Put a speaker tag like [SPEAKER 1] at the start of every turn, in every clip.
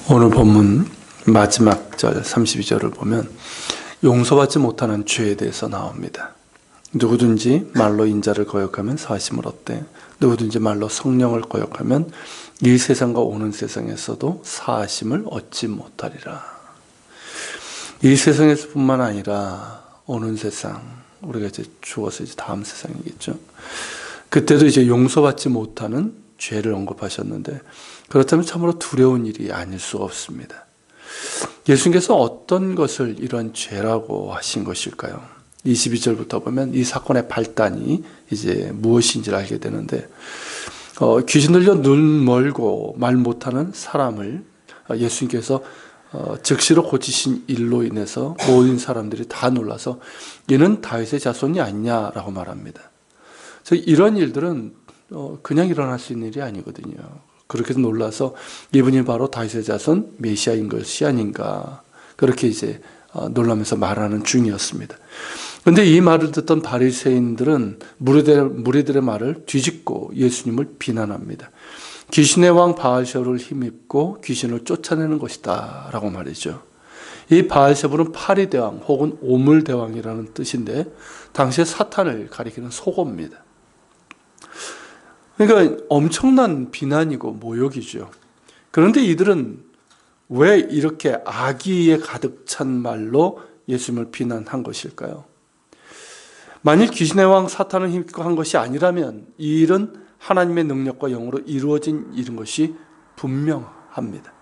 [SPEAKER 1] 오늘 본문 마지막 절 32절을 보면 용서받지 못하는 죄에 대해서 나옵니다. 누구든지 말로 인자를 거역하면 사하심을 얻되 누구든지 말로 성령을 거역하면 이 세상과 오는 세상에서도 사하심을 얻지 못하리라. 이 세상에서뿐만 아니라 오는 세상, 우리가 이제 죽어서 이제 다음 세상이겠죠. 그때도 이제 용서받지 못하는 죄를 언급하셨는데, 그렇다면 참으로 두려운 일이 아닐 수가 없습니다. 예수님께서 어떤 것을 이런 죄라고 하신 것일까요? 22절부터 보면 이 사건의 발단이 이제 무엇인지를 알게 되는데, 귀신 들려 눈 멀고 말 못하는 사람을 예수님께서 즉시로 고치신 일로 인해서 모든 사람들이 다 놀라서 이는 다윗의 자손이 아니냐라고 말합니다. 이런 일들은 그냥 일어날 수 있는 일이 아니거든요. 그렇게 놀라서 이분이 바로 다윗의 자손 메시아인 것이 아닌가, 그렇게 이제 놀라면서 말하는 중이었습니다. 그런데 이 말을 듣던 바리새인들은 무리들의 말을 뒤집고 예수님을 비난합니다. 귀신의 왕 바알세불을 힘입고 귀신을 쫓아내는 것이다 라고 말이죠. 이 바알세불은 파리대왕 혹은 오물대왕이라는 뜻인데, 당시에 사탄을 가리키는 속어입니다. 그러니까 엄청난 비난이고 모욕이죠. 그런데 이들은 왜 이렇게 악의에 가득 찬 말로 예수님을 비난한 것일까요? 만일 귀신의 왕 사탄을 힘입고 한 것이 아니라면 이 일은 하나님의 능력과 영으로 이루어진 일인 것이 분명합니다.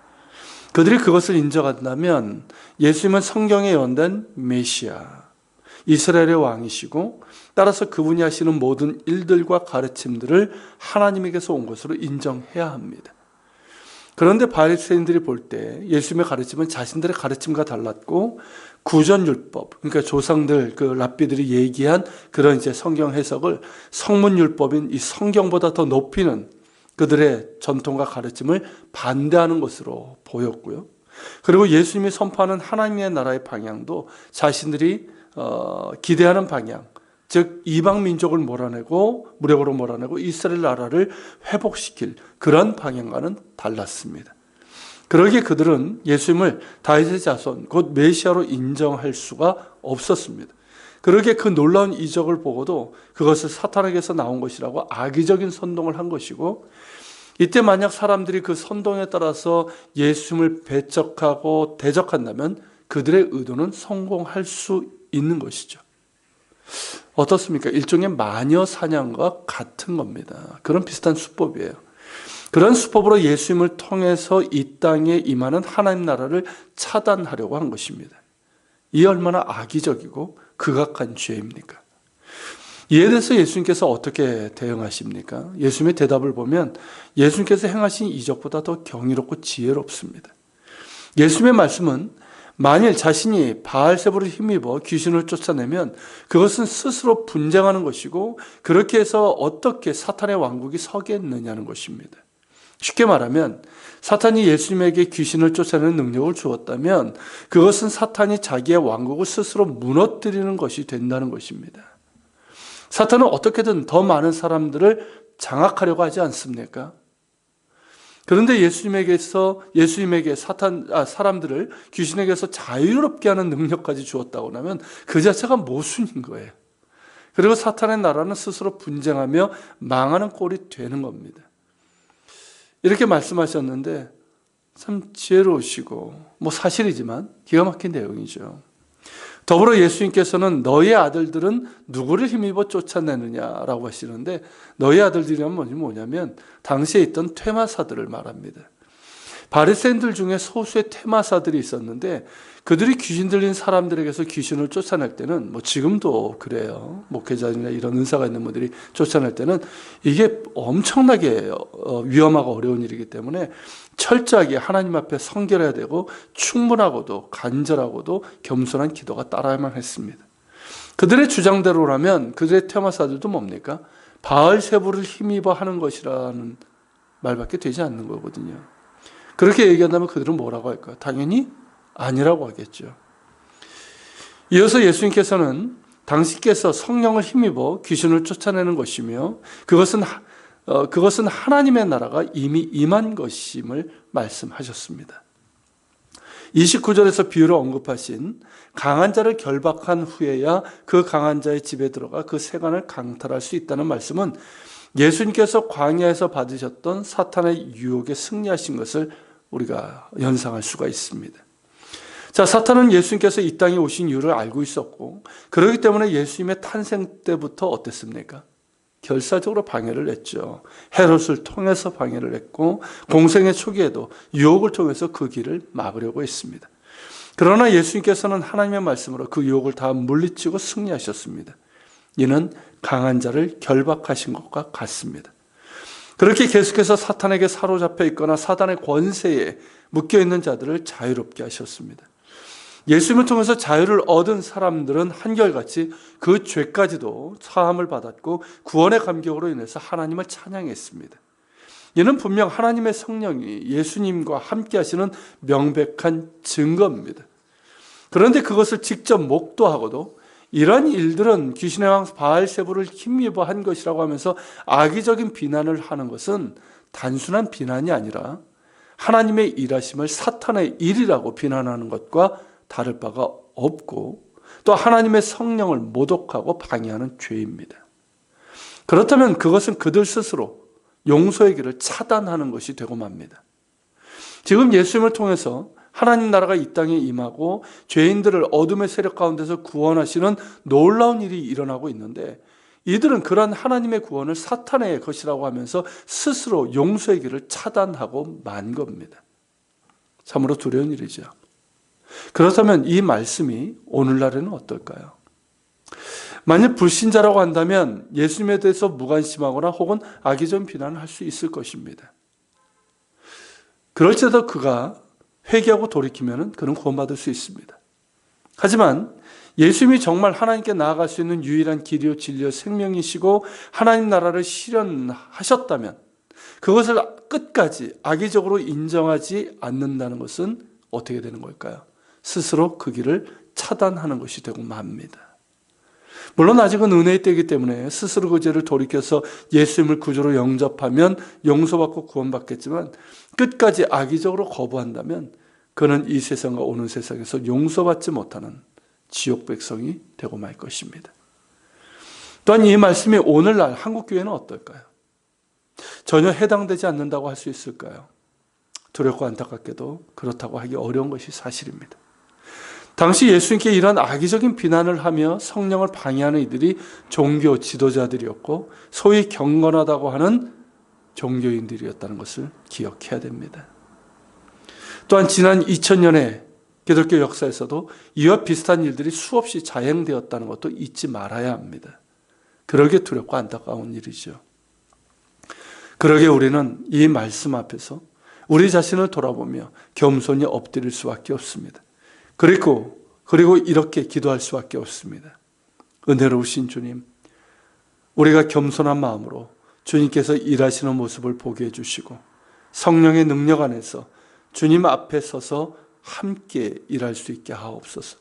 [SPEAKER 1] 그들이 그것을 인정한다면 예수님은 성경에 예언된 메시아, 이스라엘의 왕이시고, 따라서 그분이 하시는 모든 일들과 가르침들을 하나님에게서 온 것으로 인정해야 합니다. 그런데 바리새인들이 볼 때 예수님의 가르침은 자신들의 가르침과 달랐고, 구전율법, 그러니까 조상들, 그 랍비들이 얘기한 그런 이제 성경 해석을 성문율법인 이 성경보다 더 높이는 그들의 전통과 가르침을 반대하는 것으로 보였고요. 그리고 예수님이 선포하는 하나님의 나라의 방향도 자신들이 기대하는 방향, 즉 이방 민족을 몰아내고 무력으로 몰아내고 이스라엘 나라를 회복시킬 그런 방향과는 달랐습니다. 그러기에 그들은 예수님을 다윗의 자손 곧 메시아로 인정할 수가 없었습니다. 그러기에 그 놀라운 이적을 보고도 그것을 사탄에게서 나온 것이라고 악의적인 선동을 한 것이고, 이때 만약 사람들이 그 선동에 따라서 예수님을 배척하고 대적한다면 그들의 의도는 성공할 수 있는 것이죠. 어떻습니까? 일종의 마녀 사냥과 같은 겁니다. 그런 비슷한 수법이에요. 그런 수법으로 예수님을 통해서 이 땅에 임하는 하나님 나라를 차단하려고 한 것입니다. 이 얼마나 악의적이고 극악한 죄입니까? 이에 대해서 예수님께서 어떻게 대응하십니까? 예수님의 대답을 보면 예수님께서 행하신 이적보다 더 경이롭고 지혜롭습니다. 예수님의 말씀은 만일 자신이 바알세불을 힘입어 귀신을 쫓아내면 그것은 스스로 분쟁하는 것이고, 그렇게 해서 어떻게 사탄의 왕국이 서겠느냐는 것입니다. 쉽게 말하면 사탄이 예수님에게 귀신을 쫓아내는 능력을 주었다면 그것은 사탄이 자기의 왕국을 스스로 무너뜨리는 것이 된다는 것입니다. 사탄은 어떻게든 더 많은 사람들을 장악하려고 하지 않습니까? 그런데 예수님에게 사람들을 귀신에게서 자유롭게 하는 능력까지 주었다고 하면 그 자체가 모순인 거예요. 그리고 사탄의 나라는 스스로 분쟁하며 망하는 꼴이 되는 겁니다. 이렇게 말씀하셨는데 참 지혜로우시고 사실이지만 기가 막힌 내용이죠. 더불어 예수님께서는 너희 아들들은 누구를 힘입어 쫓아내느냐라고 하시는데, 너희 아들들이란 뭐냐면 당시에 있던 퇴마사들을 말합니다. 바리새인들 중에 소수의 퇴마사들이 있었는데 그들이 귀신 들린 사람들에게서 귀신을 쫓아낼 때는 지금도 그래요. 목회자나 이런 은사가 있는 분들이 쫓아낼 때는 이게 엄청나게 위험하고 어려운 일이기 때문에 철저하게 하나님 앞에 성결해야 되고 충분하고도 간절하고도 겸손한 기도가 따라야만 했습니다. 그들의 주장대로라면 그들의 퇴마사들도 뭡니까? 바알세불을 힘입어 하는 것이라는 말밖에 되지 않는 거거든요. 그렇게 얘기한다면 그들은 뭐라고 할까요? 당연히 아니라고 하겠죠. 이어서 예수님께서는 당신께서 성령을 힘입어 귀신을 쫓아내는 것이며 그것은 하나님의 나라가 이미 임한 것임을 말씀하셨습니다. 29절에서 비유를 언급하신 강한 자를 결박한 후에야 그 강한 자의 집에 들어가 그 세간을 강탈할 수 있다는 말씀은 예수님께서 광야에서 받으셨던 사탄의 유혹에 승리하신 것을 우리가 연상할 수가 있습니다. 자, 사탄은 예수님께서 이 땅에 오신 이유를 알고 있었고, 그렇기 때문에 예수님의 탄생 때부터 어땠습니까? 결사적으로 방해를 했죠. 헤롯을 통해서 방해를 했고, 공생의 초기에도 유혹을 통해서 그 길을 막으려고 했습니다. 그러나 예수님께서는 하나님의 말씀으로 그 유혹을 다 물리치고 승리하셨습니다. 이는 강한 자를 결박하신 것과 같습니다. 그렇게 계속해서 사탄에게 사로잡혀 있거나 사단의 권세에 묶여 있는 자들을 자유롭게 하셨습니다. 예수님을 통해서 자유를 얻은 사람들은 한결같이 그 죄까지도 사함을 받았고 구원의 감격으로 인해서 하나님을 찬양했습니다. 이는 분명 하나님의 성령이 예수님과 함께 하시는 명백한 증거입니다. 그런데 그것을 직접 목도하고도 이러한 일들은 귀신의 왕 바알세불을 힘입어한 것이라고 하면서 악의적인 비난을 하는 것은 단순한 비난이 아니라 하나님의 일하심을 사탄의 일이라고 비난하는 것과 다를 바가 없고 또 하나님의 성령을 모독하고 방해하는 죄입니다. 그렇다면 그것은 그들 스스로 용서의 길을 차단하는 것이 되고 맙니다. 지금 예수님을 통해서 하나님 나라가 이 땅에 임하고 죄인들을 어둠의 세력 가운데서 구원하시는 놀라운 일이 일어나고 있는데 이들은 그러한 하나님의 구원을 사탄의 것이라고 하면서 스스로 용서의 길을 차단하고 만 겁니다. 참으로 두려운 일이죠. 그렇다면 이 말씀이 오늘날에는 어떨까요? 만약 불신자라고 한다면 예수님에 대해서 무관심하거나 혹은 악의적인 비난을 할 수 있을 것입니다. 그럴지라도 그가 회개하고 돌이키면 그는 구원받을 수 있습니다. 하지만 예수님이 정말 하나님께 나아갈 수 있는 유일한 길이요 진리요 생명이시고 하나님 나라를 실현하셨다면 그것을 끝까지 악의적으로 인정하지 않는다는 것은 어떻게 되는 걸까요? 스스로 그 길을 차단하는 것이 되고 맙니다. 물론 아직은 은혜의 때이기 때문에 스스로 그 죄를 돌이켜서 예수님을 구주로 영접하면 용서받고 구원받겠지만 끝까지 악의적으로 거부한다면 그는 이 세상과 오는 세상에서 용서받지 못하는 지옥 백성이 되고 말 것입니다. 또한 이 말씀이 오늘날 한국교회는 어떨까요? 전혀 해당되지 않는다고 할 수 있을까요? 두렵고 안타깝게도 그렇다고 하기 어려운 것이 사실입니다. 당시 예수님께 이런 악의적인 비난을 하며 성령을 방해하는 이들이 종교 지도자들이었고 소위 경건하다고 하는 종교인들이었다는 것을 기억해야 됩니다. 또한 지난 2000년의 기독교 역사에서도 이와 비슷한 일들이 수없이 자행되었다는 것도 잊지 말아야 합니다. 그러게 두렵고 안타까운 일이죠. 그러게 우리는 이 말씀 앞에서 우리 자신을 돌아보며 겸손히 엎드릴 수밖에 없습니다. 그리고 이렇게 기도할 수밖에 없습니다. 은혜로우신 주님, 우리가 겸손한 마음으로 주님께서 일하시는 모습을 보게 해주시고 성령의 능력 안에서 주님 앞에 서서 함께 일할 수 있게 하옵소서.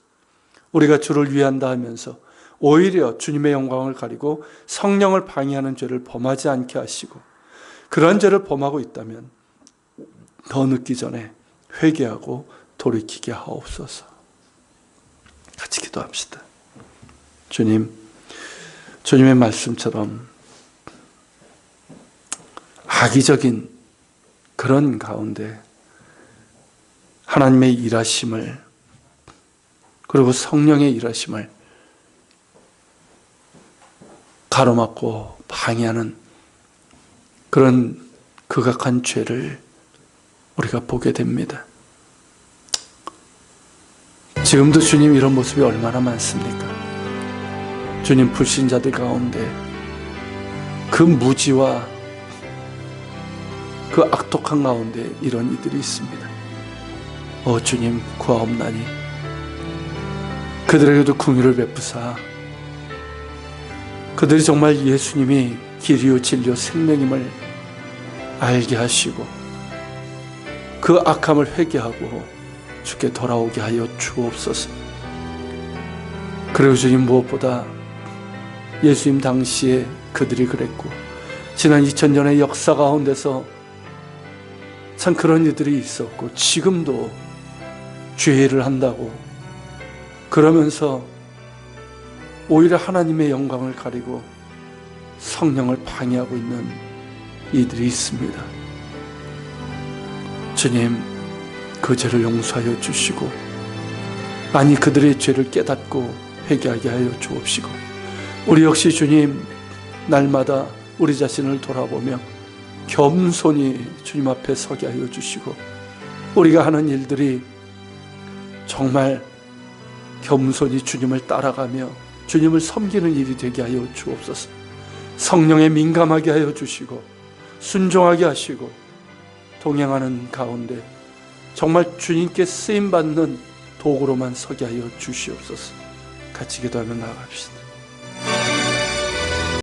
[SPEAKER 1] 우리가 주를 위한다 하면서 오히려 주님의 영광을 가리고 성령을 방해하는 죄를 범하지 않게 하시고 그러한 죄를 범하고 있다면 더 늦기 전에 회개하고 돌이키게 하옵소서. 같이 기도합시다. 주님, 주님의 말씀처럼 악의적인 그런 가운데 하나님의 일하심을 그리고 성령의 일하심을 가로막고 방해하는 그런 극악한 죄를 우리가 보게 됩니다. 지금도 주님 이런 모습이 얼마나 많습니까? 주님 불신자들 가운데 그 무지와 그 악독한 가운데 이런 이들이 있습니다. 주님 구하옵나니 그들에게도 긍휼을 베푸사 그들이 정말 예수님이 길이요 진리요 생명임을 알게 하시고 그 악함을 회개하고 주께 돌아오게 하여 주옵소서. 그리고 주님 무엇보다 예수님 당시에 그들이 그랬고 지난 2000년의 역사 가운데서 참 그런 일들이 있었고 지금도 죄를 한다고 그러면서 오히려 하나님의 영광을 가리고 성령을 방해하고 있는 이들이 있습니다. 주님, 그 죄를 용서하여 주시고, 아니 그들의 죄를 깨닫고 회개하게 하여 주옵시고, 우리 역시 주님 날마다 우리 자신을 돌아보며 겸손히 주님 앞에 서게 하여 주시고, 우리가 하는 일들이 정말 겸손히 주님을 따라가며 주님을 섬기는 일이 되게 하여 주옵소서. 성령에 민감하게 하여 주시고 순종하게 하시고 동행하는 가운데 정말 주님께 쓰임받는 도구로만 서게 하여 주시옵소서. 같이 기도하며 나아갑시다.